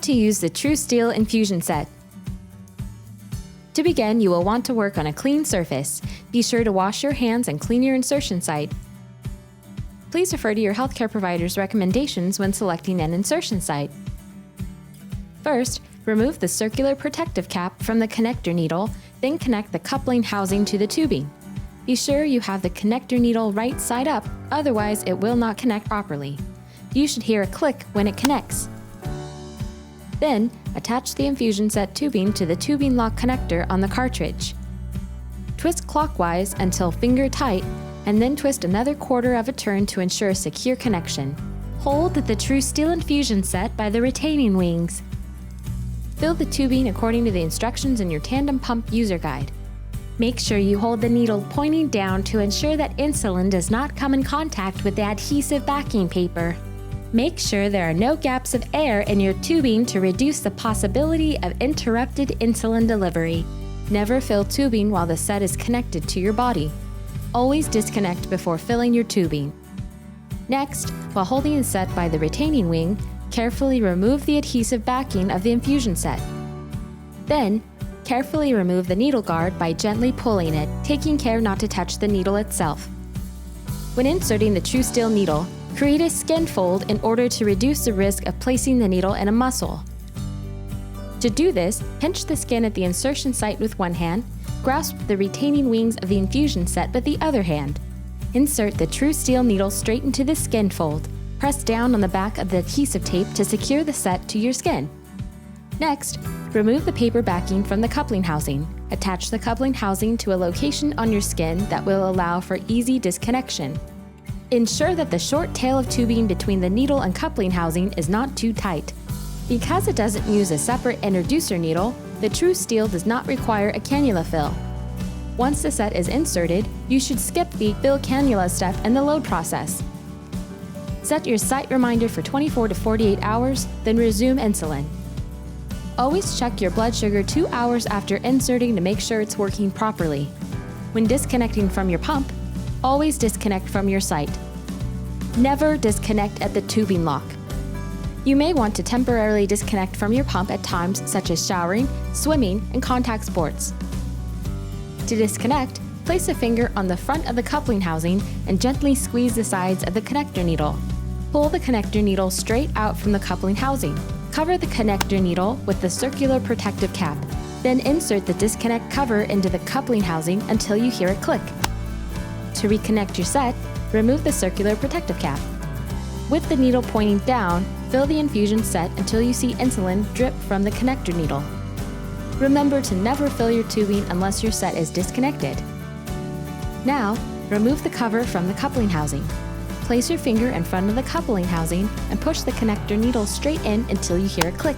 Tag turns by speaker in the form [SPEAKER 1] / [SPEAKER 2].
[SPEAKER 1] How to use the TruSteel InfusionSet. To begin, you will want to work on a clean surface. Be sure to wash your hands and clean your insertion site. Please refer to your healthcare provider's recommendations when selecting an insertion site. First, remove the circular protective cap from the connector needle, then connect the coupling housing to the tubing. Be sure you have the connector needle right side up, otherwise it will not connect properly. You should hear a click when it connects. Then, attach the InfusionSet tubing to the tubing lock connector on the cartridge. Twist clockwise until finger tight, and then twist another quarter of a turn to ensure a secure connection. Hold the TruSteel InfusionSet by the retaining wings. Fill the tubing according to the instructions in your tandem pump user guide. Make sure you hold the needle pointing down to ensure that insulin does not come in contact with the adhesive backing paper. Make sure there are no gaps of air in your tubing to reduce the possibility of interrupted insulin delivery. Never fill tubing while the set is connected to your body. Always disconnect before filling your tubing. Next, while holding the set by the retaining wing, carefully remove the adhesive backing of the InfusionSet. Then, carefully remove the needle guard by gently pulling it, taking care not to touch the needle itself. When inserting the TruSteel needle, create a skin fold in order to reduce the risk of placing the needle in a muscle. To do this, pinch the skin at the insertion site with one hand, grasp the retaining wings of the InfusionSet with the other hand. Insert the TruSteel needle straight into the skin fold. Press down on the back of the adhesive tape to secure the set to your skin. Next, remove the paper backing from the coupling housing. Attach the coupling housing to a location on your skin that will allow for easy disconnection. Ensure that the short tail of tubing between the needle and coupling housing is not too tight. Because it doesn't use a separate introducer needle, the TruSteel does not require a cannula fill. Once the set is inserted, you should skip the fill cannula step in the load process. Set your site reminder for 24 to 48 hours, then resume insulin. Always check your blood sugar 2 hours after inserting to make sure it's working properly. When disconnecting from your pump, always disconnect from your site. Never disconnect at the tubing lock. You may want to temporarily disconnect from your pump at times such as showering, swimming, and contact sports. To disconnect, place a finger on the front of the coupling housing and gently squeeze the sides of the connector needle. Pull the connector needle straight out from the coupling housing. Cover the connector needle with the circular protective cap. Then insert the disconnect cover into the coupling housing until you hear a click. To reconnect your set, remove the circular protective cap. With the needle pointing down, fill the InfusionSet until you see insulin drip from the connector needle. Remember to never fill your tubing unless your set is disconnected. Now, remove the cover from the coupling housing. Place your finger in front of the coupling housing and push the connector needle straight in until you hear a click.